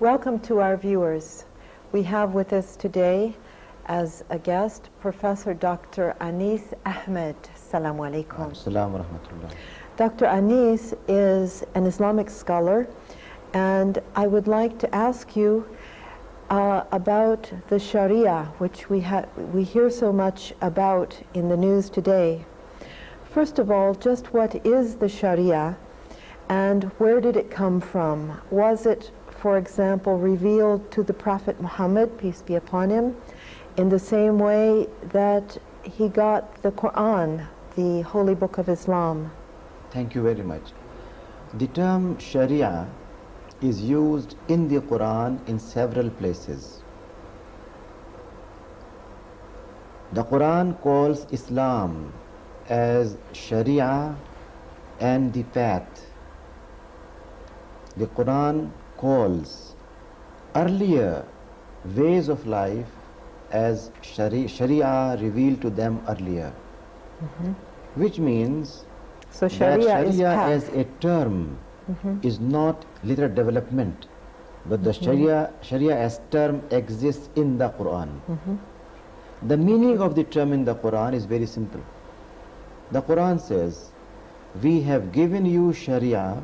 Welcome to our viewers. We have with us today as a guest Professor Dr. Anis Ahmad. Assalamu alaikum. Assalamu rahmatullah. Dr. Anis is an Islamic scholar, and I would like to ask you about the Shariah, which we hear so much about in the news today. First of all, just what is the Shariah, and where did it come from? Was it, for example, revealed to the Prophet Muhammad, peace be upon him, in the same way that he got the Quran, the holy book of Islam? Thank you very much. The term Sharia is used in the Quran in several places. The Quran calls Islam as Sharia and the path. The Quran calls earlier ways of life as Sharia revealed to them earlier, which means So that Sharia is Sharia path. as a term is not literal development, but the Sharia as term exists in the Quran. The meaning of the term in the Quran is very simple. The Quran says, we have given you Sharia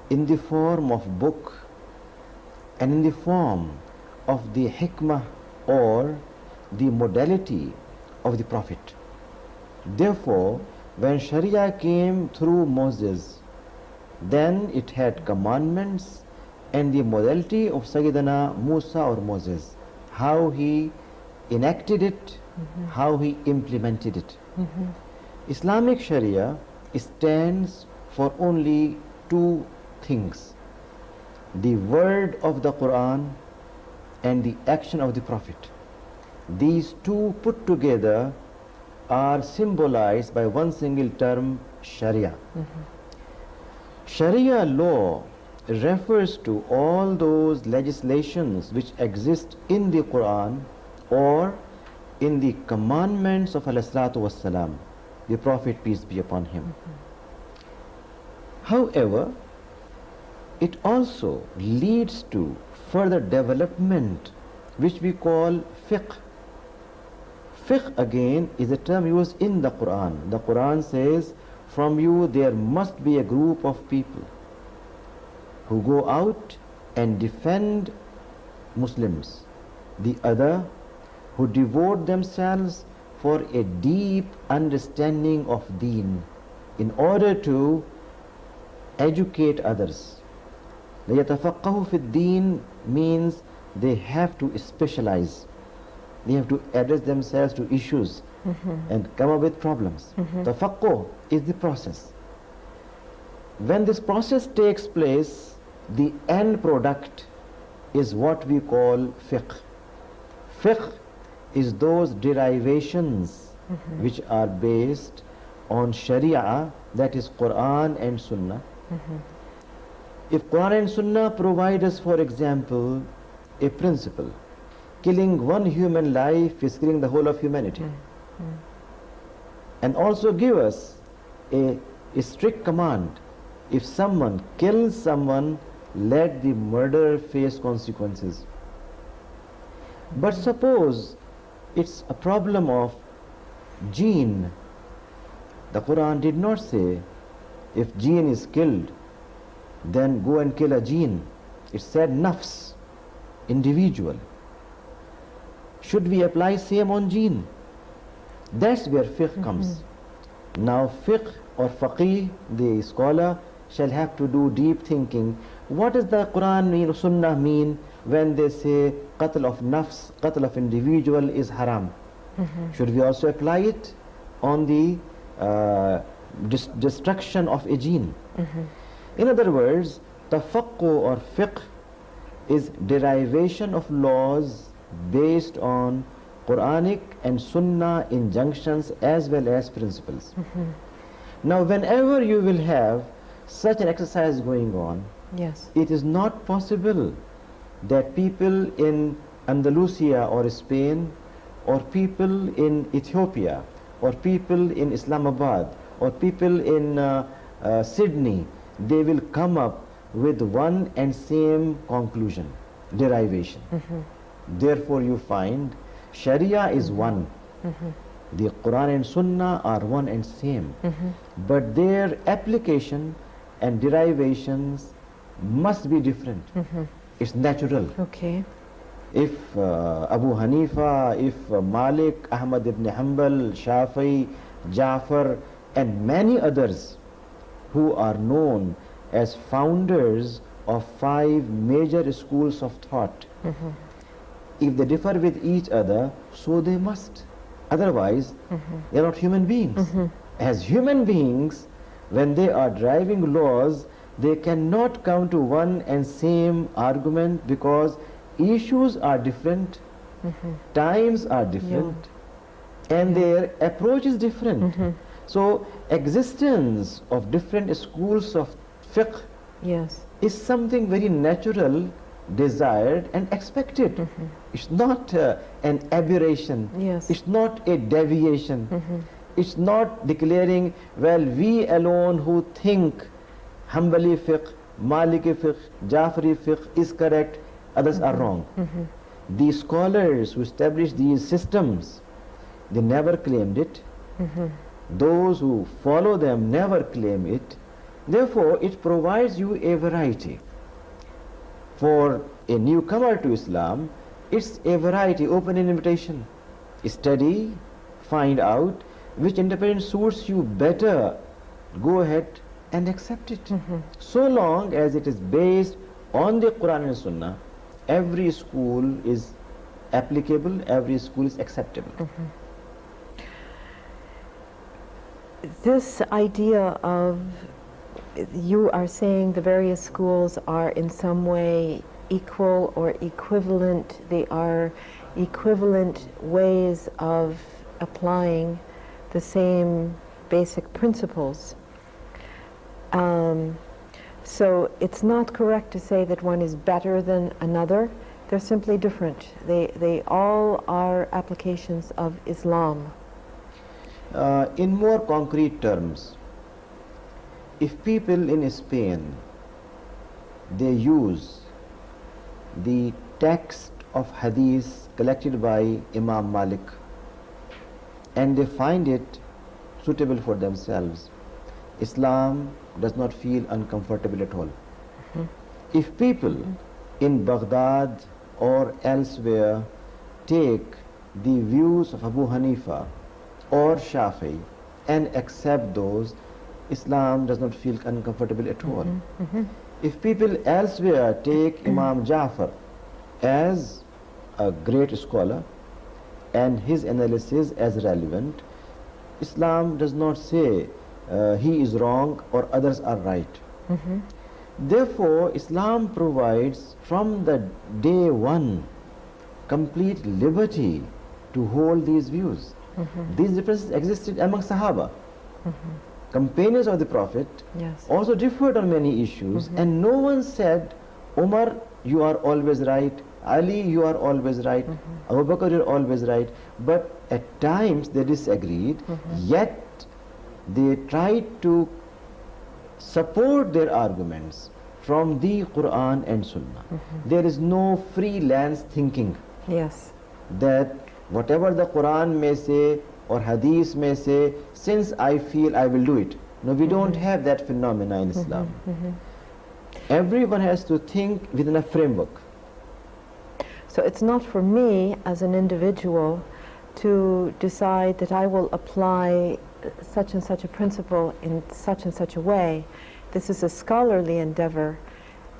in the form of book and in the form of the hikmah or the modality of the Prophet. Therefore, when Sharia came through Moses, then it had commandments and the modality of Sayyidina Musa or Moses, how he enacted it, how he implemented it. Islamic Sharia stands for only two things: the word of the Quran and the action of the Prophet. These two put together are symbolized by one single term, Sharia. Sharia law refers to all those legislations which exist in the Quran or in the commandments of Alayhi Wassalam, the Prophet, peace be upon him. However, it also leads to further development, which we call fiqh. Fiqh again is a term used in the Quran. The Quran says, from you there must be a group of people who go out and defend Muslims, the other who devote themselves for a deep understanding of deen in order to educate others. لَيَتَفَقَّهُ فِي الدِّينِ means they have to specialize. They have to address themselves to issues and come up with problems. Tafaqquh is the process. When this process takes place, the end product is what we call fiqh. Fiqh is those derivations which are based on Sharia, that is Quran and Sunnah. If Quran and Sunnah provide us, for example, a principle, killing one human life is killing the whole of humanity, and also give us a strict command, if someone kills someone, let the murderer face consequences. But suppose it's a problem of jinn. The Quran did not say, if jinn is killed, then go and kill a jinn. It said nafs, individual. Should we apply same on jinn? That's where fiqh comes. Now fiqh or faqih, the scholar, shall have to do deep thinking. What does the Quran mean or Sunnah mean when they say qatl of nafs, qatl of individual is haram? Should we also apply it on the destruction of a jinn? In other words, tafaqquh or fiqh is derivation of laws based on Quranic and Sunnah injunctions as well as principles. Now, whenever you will have such an exercise going on, it is not possible that people in Andalusia or Spain, or people in Ethiopia, or people in Islamabad, or people in Sydney, they will come up with one and same conclusion, derivation. Therefore, you find Sharia is one. The Quran and Sunnah are one and same, but their application and derivations must be different. It's natural. Okay. If Abu Hanifa, if Malik, Ahmad ibn Hanbal, Shafi'i, Jafar, and many others who are known as founders of 5 major schools of thought, if they differ with each other, so they must. Otherwise, they are not human beings. As human beings, when they are driving laws, they cannot come to one and same argument because issues are different, times are different, and their approach is different. So, existence of different schools of fiqh Yes. is something very natural, desired and expected. It's not an aberration. Yes. It's not a deviation. It's not declaring, well, we alone who think Hanbali fiqh, Maliki fiqh, Jafari fiqh is correct, others are wrong. The scholars who established these systems, they never claimed it. Those who follow them never claim it. Therefore, it provides you a variety. For a newcomer to Islam, it's a variety, open invitation. Study, find out which interpretation suits you better, go ahead and accept it. So long as it is based on the Quran and Sunnah, every school is applicable, every school is acceptable. This idea of, you are saying the various schools are in some way equal or equivalent, they are equivalent ways of applying the same basic principles. So it's not correct to say that one is better than another. They're simply different. They all are applications of Islam. In more concrete terms, if people in Spain, they use the text of hadith collected by Imam Malik and they find it suitable for themselves, Islam does not feel uncomfortable at all. If people in Baghdad or elsewhere take the views of Abu Hanifa or Shafi'i and accept those, Islam does not feel uncomfortable at all. If people elsewhere take Imam Jafar as a great scholar and his analysis as relevant, Islam does not say he is wrong or others are right. Therefore, Islam provides from the day one complete liberty to hold these views. These differences existed among Sahaba. Companions of the Prophet also differed on many issues, and no one said, Umar, you are always right, Ali, you are always right, Abu Bakr, you are always right. But at times they disagreed, yet they tried to support their arguments from the Quran and Sunnah. There is no freelance thinking. That whatever the Quran may say or Hadith may say, since I feel I will do it. No, we don't have that phenomena in Islam. Everyone has to think within a framework. So it's not for me as an individual to decide that I will apply such and such a principle in such and such a way. This is a scholarly endeavor.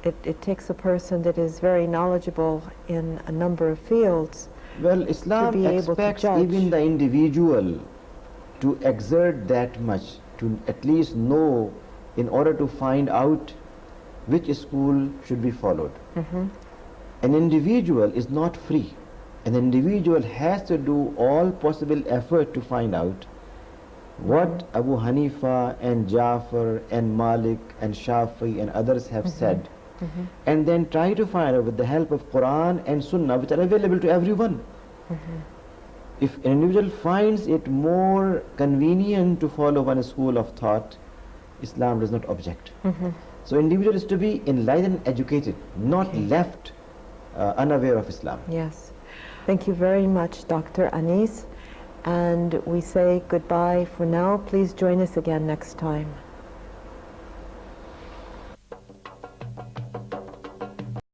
It takes a person that is very knowledgeable in a number of fields. Well, Islam expects even the individual to exert that much, to at least know in order to find out which school should be followed. An individual is not free. An individual has to do all possible effort to find out what Abu Hanifa and Jafar and Malik and Shafi and others have said, and then try to find out with the help of Quran and Sunnah, which are available to everyone. If an individual finds it more convenient to follow one school of thought, Islam does not object. So individual is to be enlightened and educated, not left unaware of Islam. Yes. Thank you very much, Dr. Anis. And we say goodbye for now. Please join us again next time.